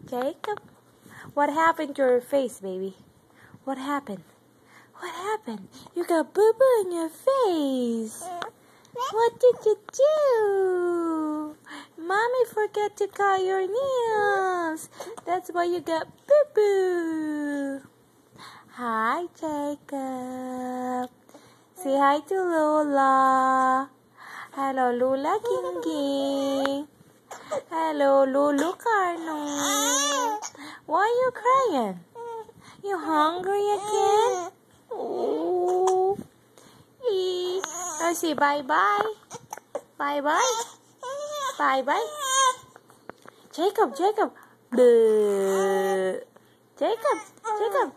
Jacob, what happened to your face, baby? What happened? What happened? You got boo-boo in your face. What did you do? Mommy forgot to cut your nails. That's why you got boo-boo. Hi, Jacob. Say hi to Lola. Hello, Lula Kingy. Hello, Lulu Carno. Why are you crying? You hungry again? Oh. I say bye-bye. Bye-bye. Bye-bye. Jacob. Jacob. Jacob.